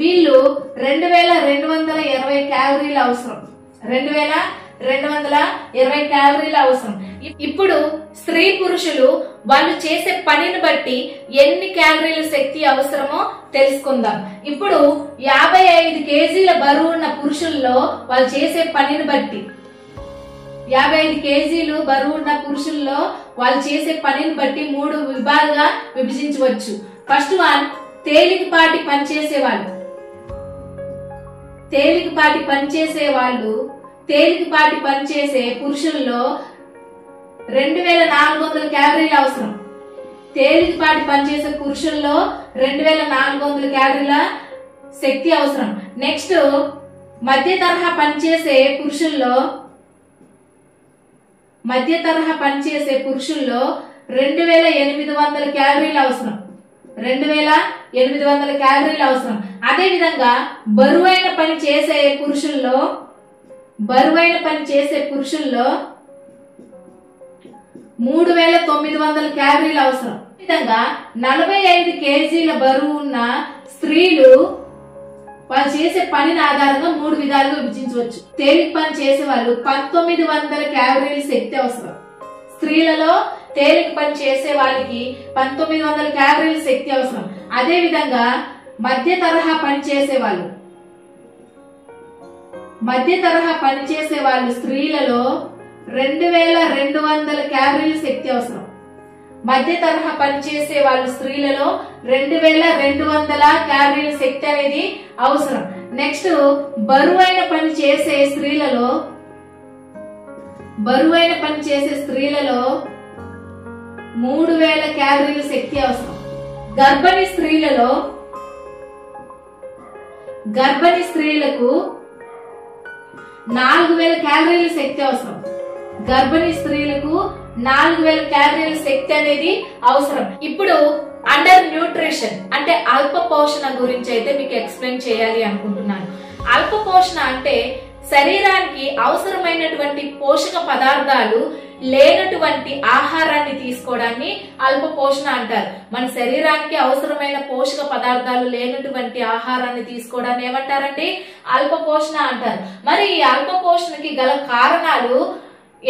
వీళ్ళు 2220 క్యాలరీలు అవసరం. 2220 క్యాలరీలు అవసరం. ఇప్పుడు స్త్రీ పురుషులు వాళ్ళు చేసే పనిని బట్టి ఎన్ని క్యాలరీల శక్తి అవసరమో తెలుసుకుందాం. ఇప్పుడు 55 కేజీల బరువు ఉన్న పురుషుల్లో వాళ్ళు చేసే పనిని బట్టి 55 కేజీలు బరువు ఉన్న పురుషుల్లో వాళ్ళు చేసే పనిని బట్టి 3 విభాగాలుగా విభజించవచ్చు. ఫస్ట్ వన్, తేలికపాటి పనిచేసేవాళ్ళు. తేలికపాటి పనిచేసే పురుషుల్లో 2400 క్యాలరీలు అవసరం. తేలికపాటి పనిచేసే పురుషుల్లో 2400 క్యాలరీల శక్తి అవసరం. నెక్స్ట్, మధ్య తరహా పనిచేసే పురుషుల్లో 2800 క్యాలరీలు అవసరం. 2800 క్యాలరీలు అవసరం. అదే విధంగా బరువైన పని చేసే పురుషుల్లో 3900 క్యాలరీలు అవసరం. ఈ విధంగా 45 కేజీల బరువు ఉన్న స్త్రీలు వాళ్ళు చేసే పనిని ఆధారంగా 3 విధాలుగా విభజించవచ్చు. తేలిక పని చేసే వాళ్ళు 1900 క్యాలరీల శక్తి అవసరం. స్త్రీలలో తేలిక పని చేసే వాళ్ళకి 1900 క్యాలరీల శక్తి అవసరం. అదే విధంగా మధ్య తరహా పని చేసే వాళ్ళు స్త్రీలలో 2200 క్యాలరీల శక్తి అవసరం. మధ్య తరహా పనిచేసే వాళ్ళు స్త్రీలలో 2200 క్యాలరీల శక్తి అనేది అవసరం. నెక్స్ట్, బరువైన పని చేసే స్త్రీలలో 3000 క్యాలరీల శక్తి అవసరం. గర్భిణీ స్త్రీలకు 4000 క్యాలరీల శక్తి అవసరం. 4000 క్యాలరీల శక్తి అనేది అవసరం. ఇప్పుడు అండర్ న్యూట్రిషన్ అంటే అల్ప పోషణ గురించి అయితే మీకు ఎక్స్ప్లెయిన్ చేయాలి అనుకుంటున్నాను. అల్ప పోషణ అంటే శరీరానికి అవసరమైనటువంటి పోషక పదార్థాలు లేనటువంటి ఆహారాన్ని తీసుకోవడాన్ని అల్ప పోషణ అంటారు. మన శరీరానికి అవసరమైన పోషక పదార్థాలు లేనటువంటి ఆహారాన్ని తీసుకోవడాన్ని ఏమంటారండి? అల్ప పోషణ అంటారు. మరి ఈ అల్ప పోషణకి గల కారణాలు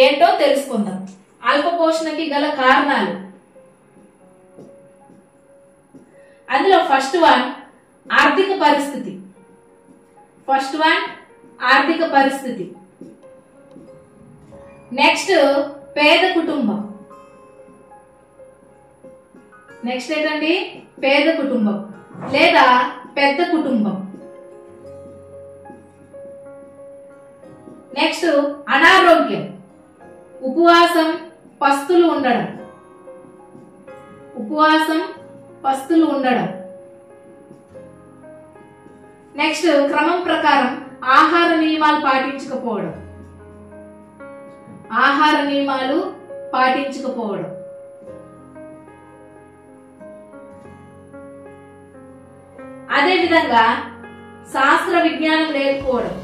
ఏంటో తెలుసుకుందాం. అల్ప పోషణకి గల కారణాలు, అందులో ఫస్ట్ వన్ ఆర్థిక పరిస్థితి. నెక్స్ట్ పేద కుటుంబం. నెక్స్ట్ ఏంటండి? పేద కుటుంబం లేదా పెద్ద కుటుంబం. నెక్స్ట్ అనారోగ్యం, ఉపవాసం, పస్తులు ఉండడం. నెక్స్ట్ క్రమం ప్రకారం ఆహార నియమాలు పాటించకపోవడం. అదే విధంగా శాస్త్ర విజ్ఞానం లేకపోవడం,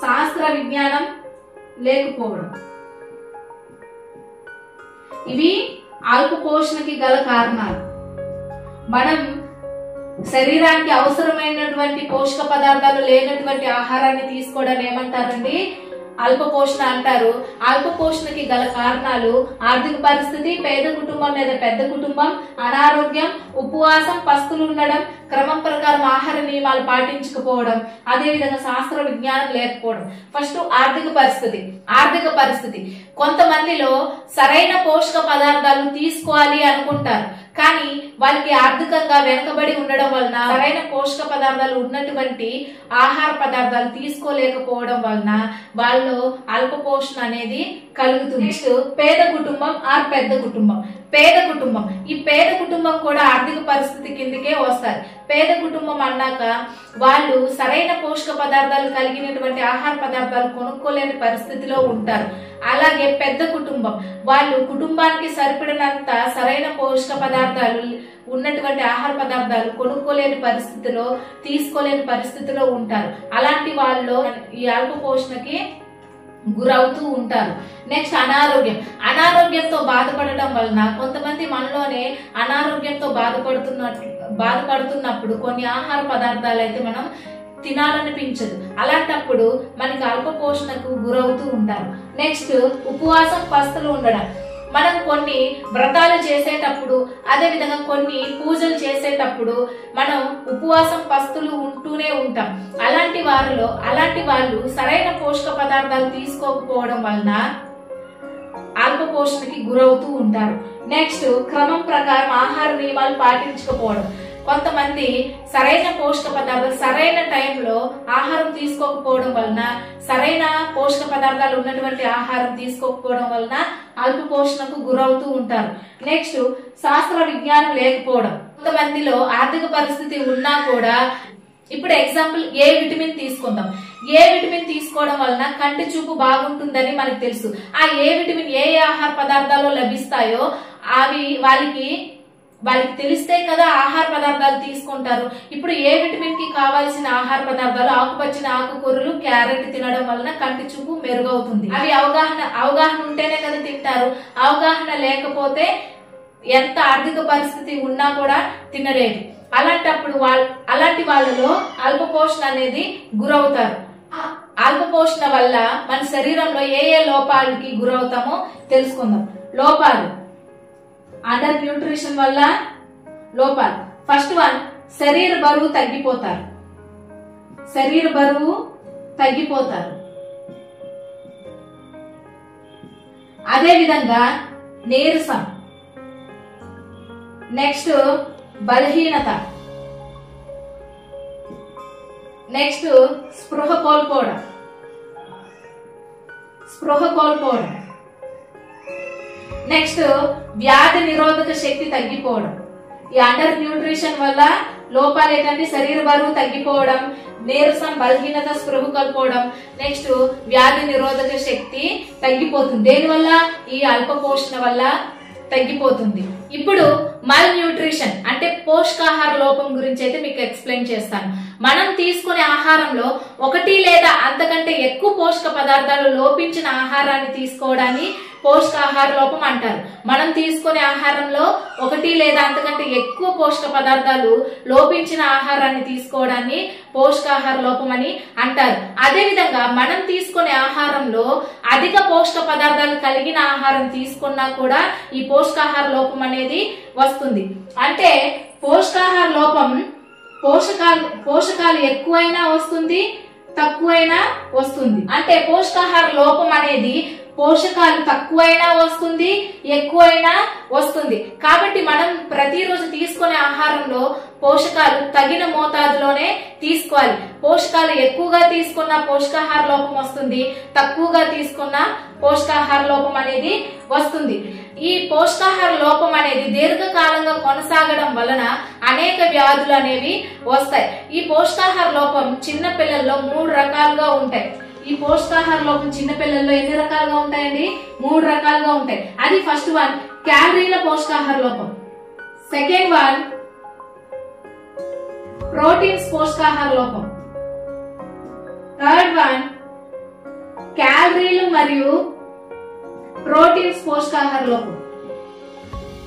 శాస్త్ర విజ్ఞానం లేకపోవడం ఇవి అల్ప పోషణకి గల కారణాలు. మనం శరీరానికి అవసరమైనటువంటి పోషక పదార్థాలు లేనటువంటి ఆహారాన్ని తీసుకోవడం ఏమంటారండి? అల్ప పోషణ అంటారు. అల్ప పోషణకి గల కారణాలు ఆర్థిక పరిస్థితి, పేద కుటుంబం లేదా పెద్ద కుటుంబం, అనారోగ్యం, ఉపవాసం, పస్తులు ఉండడం, క్రమం ప్రకారం ఆహార నియమాలు పాటించకపోవడం, అదే విధంగా శాస్త్ర విజ్ఞానం లేకపోవడం. ఫస్ట్ ఆర్థిక పరిస్థితి కొంతమందిలో సరైన పోషక పదార్థాలు తీసుకోవాలి అనుకుంటారు, కానీ వాళ్ళకి ఆర్థికంగా వెనుకబడి ఉండడం వలన సరైన పోషక పదార్థాలు ఉన్నటువంటి ఆహార పదార్థాలు తీసుకోలేకపోవడం వలన వాళ్ళు అల్ప పోషణ అనేది కలుగుతుంది. నెక్స్ట్ పేద కుటుంబం ఆర్ పెద్ద కుటుంబం. ఈ పేద కుటుంబం కూడా ఆర్థిక పరిస్థితి కిందకే వస్తారు. పేద కుటుంబం అన్నాక వాళ్ళు సరైన పోషక పదార్థాలు కలిగినటువంటి ఆహార పదార్థాలు కొనుక్కోలేని పరిస్థితిలో ఉంటారు. అలాగే పెద్ద కుటుంబం వాళ్ళు కుటుంబానికి సరిపడినంత సరైన పోషక పదార్థాలు ఉన్నటువంటి ఆహార పదార్థాలు కొనుక్కోలేని పరిస్థితిలో, తీసుకోలేని పరిస్థితిలో ఉంటారు. అలాంటి వాళ్ళు ఈ అల్ప పోషణకి గురవుతూ ఉంటారు. నెక్స్ట్ అనారోగ్యంతో బాధపడటం వలన కొంతమంది మనలోనే అనారోగ్యంతో బాధపడుతున్నప్పుడు కొన్ని ఆహార పదార్థాలు అయితే మనం తినాలనిపించదు. అలాంటప్పుడు మనకి అల్ప పోషణకు గురవుతూ ఉంటారు. నెక్స్ట్ ఉపవాసం, పస్తులు ఉండడం. మనం కొన్ని వ్రతాలు చేసేటప్పుడు, అదే విధంగా కొన్ని పూజలు చేసేటప్పుడు మనం ఉపవాసం, పస్తులు ఉంటూనే ఉంటాం. అలాంటి వాళ్ళు సరైన పోషక పదార్థాలు తీసుకోకపోవడం వలన అల్ప పోషణకి గురవుతూ ఉంటారు. నెక్స్ట్ క్రమం ప్రకారం ఆహార నియమాలు పాటించకపోవడం. కొంతమంది సరైన పోషక పదార్థాలు సరైన టైంలో ఆహారం తీసుకోకపోవడం వలన, సరైన పోషక పదార్థాలు ఉన్నటువంటి ఆహారం తీసుకోకపోవడం వలన అల్ప పోషణకు గురవుతూ ఉంటారు. నెక్స్ట్ శాస్త్ర విజ్ఞానం లేకపోవడం. కొంతమందిలో ఆర్థిక పరిస్థితి ఉన్నా కూడా, ఇప్పుడు ఎగ్జాంపుల్ ఏ విటమిన్ తీసుకుందాం. ఏ విటమిన్ తీసుకోవడం వలన కంటి చూపు బాగుంటుందని మనకు తెలుసు. ఆ ఏ విటమిన్ ఏ ఆహార పదార్థాలు లభిస్తాయో అవి వాళ్ళకి తెలిస్తే కదా ఆహార పదార్థాలు తీసుకుంటారు. ఇప్పుడు ఏ విటమిన్ కి కావాల్సిన ఆహార పదార్థాలు ఆకుపచ్చని ఆకుకూరలు, క్యారెట్ తినడం వలన కంటి చూపు మెరుగవుతుంది. అవి అవగాహన ఉంటేనే కదా తింటారు. అవగాహన లేకపోతే ఎంత ఆర్థిక పరిస్థితి ఉన్నా కూడా తినలేదు. అలాంటి వాళ్ళలో అల్ప పోషణ అనేది గురవుతారు. అల్ప పోషణ వల్ల మన శరీరంలో ఏ లోపాలకి గురవుతామో తెలుసుకుందాం. లోపాలు, అండర్ న్యూట్రిషన్ వల్ల లోపాలు. ఫస్ట్ వన్, శరీర బరువు తగ్గిపోతారు. అదే విధంగా నీరసం. నెక్స్ట్ బలహీనత. నెక్స్ట్ స్పృహ కోల్పోవడం. నెక్స్ట్ వ్యాధి నిరోధక శక్తి తగ్గిపోవడం. ఈ అండర్ న్యూట్రిషన్ వల్ల లోపాలు ఏంటంటే శరీర బరువు తగ్గిపోవడం, నీరసం, బలహీనత, స్పృహ కోల్పోవడం. నెక్స్ట్ వ్యాధి నిరోధక శక్తి తగ్గిపోతుంది. దేనివల్ల? ఈ అల్ప పోషణ వల్ల తగ్గిపోతుంది. ఇప్పుడు మల్ న్యూట్రిషన్ అంటే పోషకాహార లోపం గురించి అయితే మీకు ఎక్స్ప్లెయిన్ చేస్తాను. మనం తీసుకునే ఆహారంలో ఒకటి లేదా అంతకంటే ఎక్కువ పోషక పదార్థాలు లోపించిన ఆహారాన్ని తీసుకోవడాన్ని పోషకాహార లోపం అంటారు. మనం తీసుకునే ఆహారంలో ఒకటి లేదా అంతకంటే ఎక్కువ పోషక పదార్థాలు లోపించిన ఆహారాన్ని తీసుకోవడాన్ని పోషకాహార లోపం అని అంటారు. అదే విధంగా మనం తీసుకునే ఆహారంలో అధిక పోషక పదార్థాలు కలిగిన ఆహారం తీసుకున్నా కూడా ఈ పోషకాహార లోపం అనేది వస్తుంది. అంటే పోషకాహార లోపం పోషకాలు ఎక్కువైనా వస్తుంది, తక్కువైనా వస్తుంది. అంటే పోషకాహార లోపం అనేది పోషకాలు తక్కువైనా వస్తుంది, ఎక్కువైనా వస్తుంది. కాబట్టి మనం ప్రతిరోజు తీసుకునే ఆహారంలో పోషకాలు తగిన మోతాదులోనే తీసుకోవాలి. పోషకాలు ఎక్కువగా తీసుకున్న పోషకాహార లోపం వస్తుంది, తక్కువగా తీసుకున్న పోషకాహార లోపం అనేది వస్తుంది. ఈ పోషకాహార లోపం అనేది దీర్ఘకాలంగా కొనసాగడం వలన అనేక వ్యాధులు అనేవి వస్తాయి. ఈ పోషకాహార లోపం చిన్న పిల్లల్లో 3 రకాలుగా ఉంటాయి. ఈ పోషకాహార లోపం చిన్న పిల్లల్లో ఎన్ని రకాలుగా ఉంటాయండి? 3 రకాలుగా ఉంటాయి. అది ఫస్ట్ వన్ క్యాలరీల పోషకాహార లోపం. సెకండ్ వన్ ప్రోటీన్స్ పోషకాహార లోపం. థర్డ్ వన్ క్యాలరీలు మరియు ప్రోటీన్స్ పోషకాహార లోపం.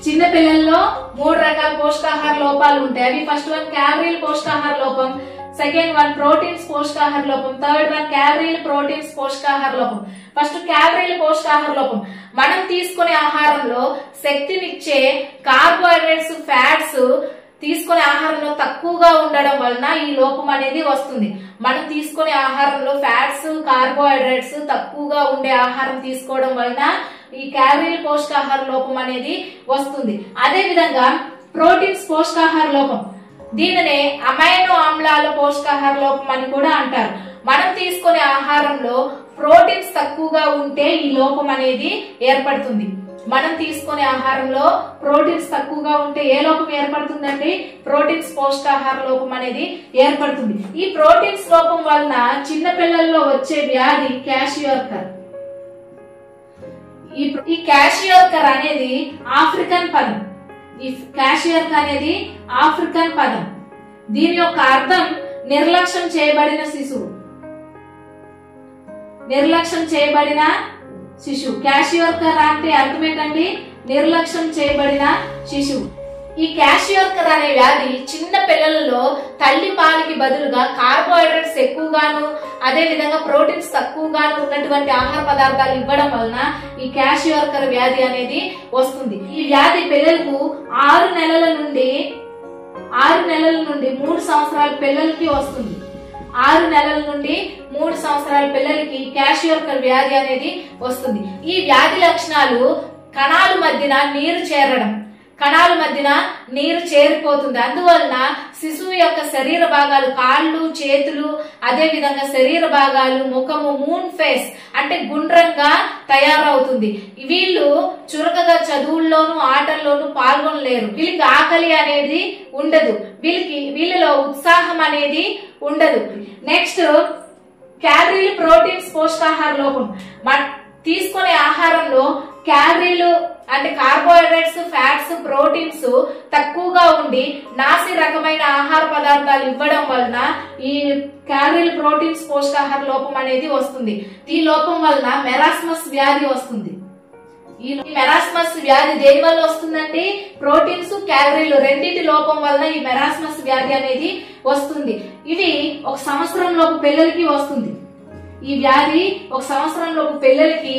చిన్న పిల్లల్లో 3 రకాల పోషకాహార లోపాలు ఉంటాయి. అవి ఫస్ట్ వన్ క్యాలరీలు పోషకాహార లోపం, సెకండ్ వన్ ప్రోటీన్స్ పోషకాహార లోపం, థర్డ్ వన్ క్యాలరీలు ప్రోటీన్స్ పోషకాహార లోపం. ఫస్ట్ క్యాలరీలు పోషకాహార లోపం. మనం తీసుకునే ఆహారంలో శక్తినిచ్చే కార్బోహైడ్రేట్స్, ఫ్యాట్స్ తీసుకునే ఆహారంలో తక్కువగా ఉండడం వలన ఈ లోపం అనేది వస్తుంది. మనం తీసుకునే ఆహారంలో ఫ్యాట్స్, కార్బోహైడ్రేట్స్ తక్కువగా ఉండే ఆహారం తీసుకోవడం వలన ఈ క్యాలరీల పోషకాహార లోపం అనేది వస్తుంది. అదే విధంగా ప్రోటీన్స్ పోషకాహార లోపం, దీనినే అమైనో ఆమ్లాల పోషకాహార లోపం అని కూడా అంటారు. మనం తీసుకునే ఆహారంలో ప్రోటీన్స్ తక్కువగా ఉంటే ఈ లోపం అనేది ఏర్పడుతుంది. మనం తీసుకునే ఆహారంలో ప్రోటీన్స్ తక్కువగా ఉంటే ఏ లోపం ఏర్పడుతుందండి? ప్రోటీన్స్ పోషకాహార లోపం అనేది ఏర్పడుతుంది. ఈ ప్రోటీన్స్ లోపం వలన చిన్న పిల్లల్లో వచ్చే వ్యాధి క్వాషియోర్కర్. ఈ క్వాషియోర్కర్ అనేది ఆఫ్రికన్ పదం. ఈ క్వాషియోర్కర్ అనేది ఆఫ్రికన్ పదం. దీని యొక్క అర్థం నిర్లక్ష్యం చేయబడిన శిశువు. నిర్లక్ష్యం చేయబడిన శిశువు. క్వాషియోర్కర్ అంటే అర్థం ఏంటండి? నిర్లక్ష్యం చేయబడిన శిశువు. ఈ క్వాషియోర్కర్ అనే వ్యాధి చిన్న పిల్లలలో తల్లి పాలకి బదులుగా కార్బోహైడ్రేట్స్ ఎక్కువగాను, అదే విధంగా ప్రోటీన్స్ తక్కువగాను ఉన్నటువంటి ఆహార పదార్థాలు ఇవ్వడం వలన ఈ క్వాషియోర్కర్ వ్యాధి అనేది వస్తుంది. ఈ వ్యాధి పిల్లలకు 6 నెలల నుండి 3 సంవత్సరాల పిల్లలకి వస్తుంది. 6 నెలల నుండి 3 సంవత్సరాల పిల్లలకి క్వాషియోర్కర్ వ్యాధి అనేది వస్తుంది. ఈ వ్యాధి లక్షణాలు కణాల మధ్యన నీరు చేరడం, కణాల మధ్యన నీరు చేరిపోతుంది. అందువలన శిశువు యొక్క శరీర భాగాలు, కాళ్ళు, చేతులు, అదే విధంగా శరీర భాగాలు, ముఖము, మూన్ ఫేస్ అంటే గుండ్రంగా తయారవుతుంది. వీళ్ళు చురుకగా చదువుల్లోనూ ఆటల్లోనూ పాల్గొనలేరు. వీళ్ళకి ఆకలి అనేది ఉండదు. వీళ్ళలో ఉత్సాహం అనేది ఉండదు. నెక్స్ట్ క్యాలరీలు ప్రోటీన్స్ పోషకాహార లోపం. తీసుకునే ఆహారంలో క్యాలరీలు అంటే కార్బోహైడ్రేట్స్, ఫ్యాట్స్, ప్రోటీన్స్ తక్కువగా ఉండి నాసి రకమైన ఆహార పదార్థాలు ఇవ్వడం వలన ఈ క్యాలరీలు ప్రోటీన్స్ పోషకాహార లోపం అనేది వస్తుంది. ఈ లోపం వలన మెరాస్మస్ వ్యాధి వస్తుంది. ఈ మెరాస్మస్ వ్యాధి దేని వల్ల వస్తుందండి? ప్రోటీన్స్, క్యాలరీలు రెండింటి లోపం వలన ఈ మెరాస్మస్ వ్యాధి అనేది వస్తుంది. ఇవి 1 సంవత్సరం లోపు పిల్లలకి వస్తుంది. ఈ వ్యాధి 1 సంవత్సరం లోపు పిల్లలకి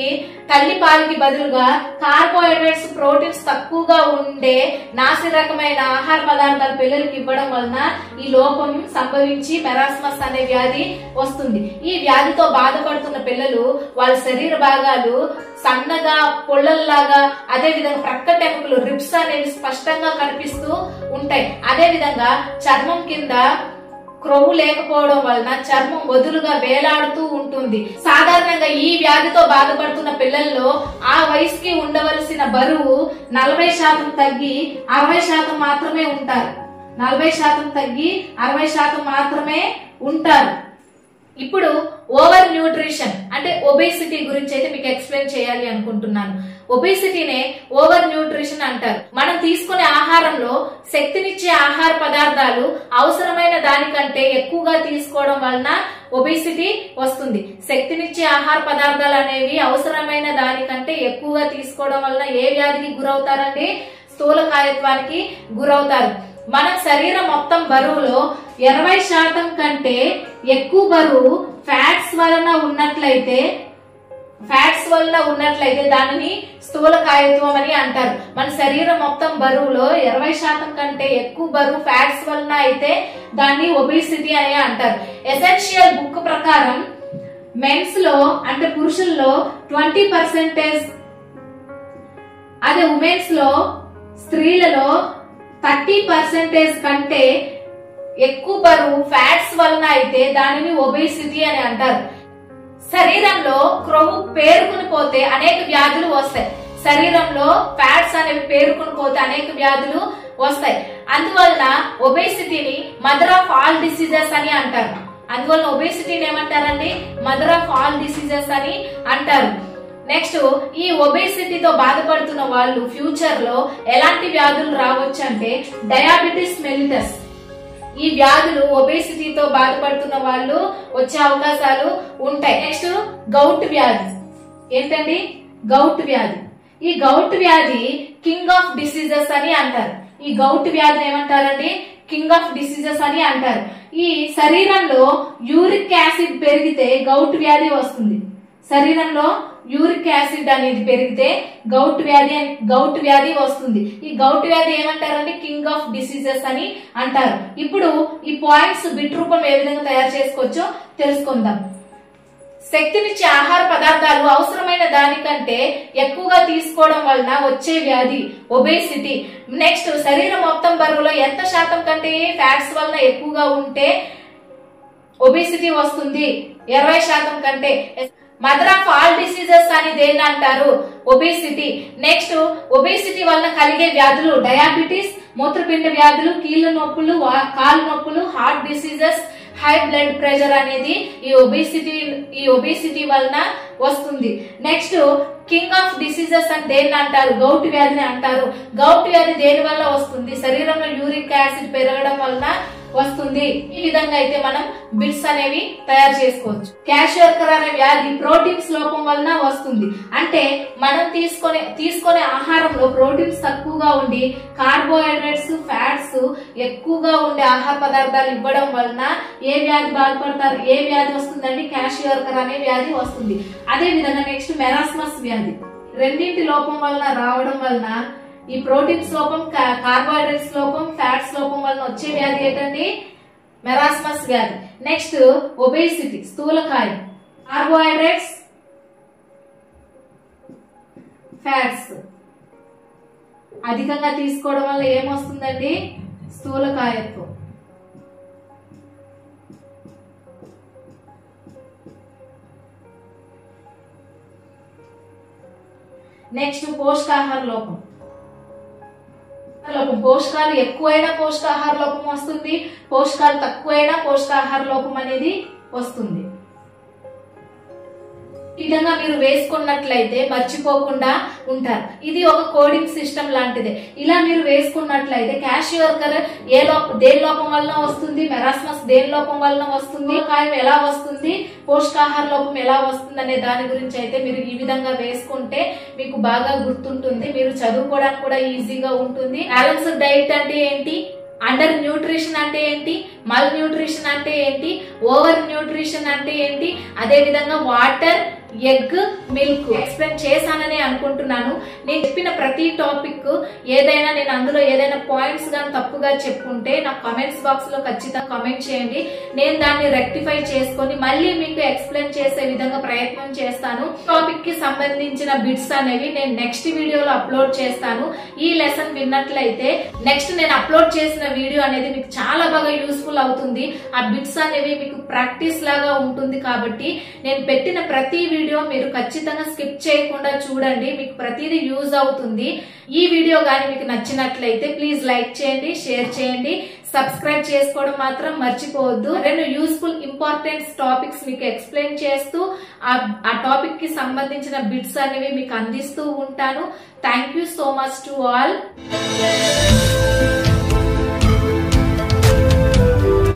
తల్లి పాలకి బదులుగా కార్బోహైడ్రేట్స్, ప్రోటీన్స్ తక్కువగా ఉండే నాసి రకమైన ఆహార పదార్థాలు పిల్లలకి ఇవ్వడం వలన ఈ లోపం సంభవించి మెరాస్మస్ అనే వ్యాధి వస్తుంది. ఈ వ్యాధితో బాధపడుతున్న పిల్లలు వాళ్ళ శరీర భాగాలు సన్నగా, పొల్లల్లాగా, అదే విధంగా ప్రక్కటెముకలు, రిబ్స్ అనేవి స్పష్టంగా కనిపిస్తూ ఉంటాయి. అదే విధంగా చర్మం కింద క్రొవ్వు లేకపోవడం వలన చర్మం వదులుగా వేలాడుతూ ఉంటుంది. సాధారణంగా ఈ వ్యాధితో బాధపడుతున్న పిల్లల్లో ఆ వయసుకి ఉండవలసిన బరువు 40% తగ్గి 60% మాత్రమే ఉంటారు. 40% తగ్గి 60% మాత్రమే ఉంటారు. ఇప్పుడు ఓవర్ న్యూట్రిషన్ అంటే ఒబేసిటీ గురించి అయితే మీకు ఎక్స్ప్లెయిన్ చేయాలి అనుకుంటున్నాను. ఒబేసిటీనే ఓవర్ న్యూట్రిషన్ అంటారు. మనం తీసుకునే ఆహారంలో శక్తినిచ్చే ఆహార పదార్థాలు అవసరమైన దానికంటే ఎక్కువగా తీసుకోవడం వలన ఒబేసిటీ వస్తుంది. శక్తినిచ్చే ఆహార పదార్థాలు అనేవి అవసరమైన దానికంటే ఎక్కువగా తీసుకోవడం వలన ఏ వ్యాధికి గురవుతారండి? స్థూలకాయత్వానికి గురవుతారు. మన శరీరం మొత్తం బరువులో 20% కంటే ఎక్కువ బరువు ఫ్యాట్స్ వలన ఉన్నట్లయితే దానిని స్థూలకాయత్వం అని అంటారు. మన శరీరం మొత్తం బరువులో 20% కంటే ఎక్కువ బరువు ఫ్యాట్స్ వలన అయితే దాన్ని ఒబేసిటీ అని అంటారు. ఎసెన్షియల్ బుక్ ప్రకారం మెన్స్ లో అంటే పురుషుల్లో 20%, అదే ఉమెన్స్ లో స్త్రీలలో 30% కంటే ఎక్కువ బరువు ఫ్యాట్స్ వలన అయితే దానిని ఒబేసిటీ అని అంటారు. శరీరంలో క్రొవ్వు పేరుకుని పోతే అనేక వ్యాధులు వస్తాయి. శరీరంలో ఫ్యాట్స్ అనేవి పేరుకుని పోతే అనేక వ్యాధులు వస్తాయి. అందువలన ఒబేసిటీని మదర్ ఆఫ్ ఆల్ డిసీజెస్ అని అంటారు. అందువలన ఒబేసిటీని ఏమంటారండి? మదర్ ఆఫ్ ఆల్ డిసీజెస్ అని అంటారు. నెక్స్ట్ ఈ ఒబేసిటీతో బాధపడుతున్న వాళ్ళు ఫ్యూచర్ లో ఎలాంటి వ్యాధులు రావచ్చు అంటే డయాబెటిస్ మెలిటస్, ఈ వ్యాధులు ఒబేసిటీతో బాధపడుతున్న వాళ్ళు వచ్చే అవకాశాలు ఉంటాయి. నెక్స్ట్ గౌట్ వ్యాధి. ఏంటండి గౌట్ వ్యాధి? ఈ గౌట్ వ్యాధి కింగ్ ఆఫ్ డిసీజెస్ అని అంటారు. ఈ గౌట్ వ్యాధిని ఏమంటారండి? కింగ్ ఆఫ్ డిసీజెస్ అని అంటారు. ఈ శరీరంలో యూరిక్ యాసిడ్ పెరిగితే గౌట్ వ్యాధి వస్తుంది. శరీరంలో యూరిక్ యాసిడ్ అనేది పెరిగితే గౌట్ వ్యాధి వస్తుంది. ఈ గౌట్ వ్యాధి ఏమంటారండి? కింగ్ ఆఫ్ డిసీజెస్ అని అంటారు. ఇప్పుడు ఈ పాయింట్స్ బిట్ రూపం ఏ విధంగా తయారు చేసుకోవచ్చో తెలుసుకుందాం. శక్తినిచ్చే ఆహార పదార్థాలు అవసరమైన దానికంటే ఎక్కువగా తీసుకోవడం వలన వచ్చే వ్యాధి ఒబేసిటీ. నెక్స్ట్ శరీరం మొత్తం బరువులో ఎంత శాతం కంటే ఫ్యాట్స్ వలన ఎక్కువగా ఉంటే ఒబేసిటీ వస్తుంది? 20% కంటే. మదర్ ఆఫ్ ఆల్ డిసీజెస్ అని దేన్ని అంటారు? ఒబేసిటీ. నెక్స్ట్ ఒబేసిటీ వలన కలిగే వ్యాధులు డయాబెటీస్, మూత్రపిండ వ్యాధులు, కీళ్ళ నొప్పులు, కాలు నొప్పులు, heart diseases, high blood pressure అనేది ఈ ఒబేసిటీ వలన వస్తుంది. నెక్స్ట్ కింగ్ ఆఫ్ డిసీజెస్ అని దేన్ని అంటారు? గౌట్ వ్యాధిని అంటారు. గౌట్ వ్యాధి దేని వల్ల వస్తుంది? శరీరంలో యూరిక్ యాసిడ్ పెరగడం వలన వస్తుంది. ఈ విధంగా అయితే మనం బిట్స్ అనేవి తయారు చేసుకోవచ్చు. క్వాషియోకర్ అనే వ్యాధి ప్రోటీన్స్ లోపం వలన వస్తుంది. అంటే మనం తీసుకునే ఆహారంలో ప్రోటీన్స్ తక్కువగా ఉండి కార్బోహైడ్రేట్స్, ఫ్యాట్స్ ఎక్కువగా ఉండే ఆహార పదార్థాలు ఇవ్వడం వలన ఏ వ్యాధి వస్తుందండి? క్వాషియోకర్ అనే వ్యాధి వస్తుంది. అదే విధంగా నెక్స్ట్ మెరాస్మస్ వ్యాధి. రెండింటి లోపం వలన రావడం వలన ఈ ప్రోటీన్స్ లోపం, కార్బోహైడ్రేట్స్ లోపం, ఫ్యాట్స్ లోపం వలన వచ్చే వ్యాధి ఏంటండి? మెరాస్మస్ వ్యాధి. నెక్స్ట్ ఒబేసిటీ స్థూలకాయం. కార్బోహైడ్రేట్స్, ఫ్యాట్స్ అధికంగా తీసుకోవడం వల్ల ఏమొస్తుందండి? స్థూలకాయత్వం. నెక్స్ట్ పోషకాహార లోపం. పోషకాలు ఎక్కువైనా పోషకాహార లోపం వస్తుంది, పోషకాలు తక్కువైనా పోషకాహార లోపం అనేది వస్తుంది. ఈ విధంగా మీరు వేసుకున్నట్లయితే మర్చిపోకుండా ఉంటారు. ఇది ఒక కోడింగ్ సిస్టమ్ లాంటిదే. ఇలా మీరు వేసుకున్నట్లయితే క్వాషియోకర్ దేని లోపం వలన వస్తుంది, మెరాస్మస్ దేని లోపం వలన వస్తుంది, కాయం ఎలా వస్తుంది, పోషకాహార లోపం ఎలా వస్తుంది అనే దాని గురించి అయితే మీరు ఈ విధంగా వేసుకుంటే మీకు బాగా గుర్తుంటుంది. మీరు చదువుకోవడానికి కూడా ఈజీగా ఉంటుంది. బ్యాలెన్స్డ్ డైట్ అంటే ఏంటి, అండర్ న్యూట్రిషన్ అంటే ఏంటి, మల్ న్యూట్రిషన్ అంటే ఏంటి, ఓవర్ న్యూట్రిషన్ అంటే ఏంటి, అదే విధంగా వాటర్, ఎగ్, మిల్క్ ఎక్స్ప్లెయిన్ చేశానని అనుకుంటున్నాను. నేను చెప్పిన ప్రతి టాపిక్ ఏదైనా నేను అందులో ఏదైనా పాయింట్స్ గాని తప్పుగా చెప్పుంటే నా కామెంట్స్ బాక్స్ లో ఖచ్చితంగా కామెంట్ చేయండి. నేను దాన్ని రెక్టిఫై చేసుకొని మళ్ళీ మీకు ఎక్స్ప్లెయిన్ చేసే విధంగా ప్రయత్నం చేస్తాను. టాపిక్ కి సంబంధించిన బిట్స్ అనేవి నేను నెక్స్ట్ వీడియోలో అప్లోడ్ చేస్తాను. ఈ లెసన్ విన్నట్లయితే నెక్స్ట్ నేను అప్లోడ్ చేసిన వీడియో అనేది మీకు చాలా బాగా యూస్ఫుల్ అవుతుంది. ఆ బిట్స్ అనేవి మీకు ప్రాక్టీస్ లాగా ఉంటుంది. కాబట్టి నేను పెట్టిన ప్రతి వీడియో మీరు ఖచ్చితంగా స్కిప్ చేయకుండా చూడండి. మీకు ప్రతిదీ యూజ్ అవుతుంది. ఈ వీడియో గాని మీకు నచ్చినట్లయితే ప్లీజ్ లైక్ చేయండి, షేర్ చేయండి, సబ్స్క్రైబ్ చేసుకోవడం మాత్రం మర్చిపోవద్దు. రెండు యూస్ఫుల్ ఇంపార్టెంట్ టాపిక్స్ మీకు ఎక్స్ప్లెయిన్ చేస్తూ ఆ టాపిక్ కి సంబంధించిన బిట్స్ అనేవి మీకు అందిస్తూ ఉంటాను. Thank you so much to all.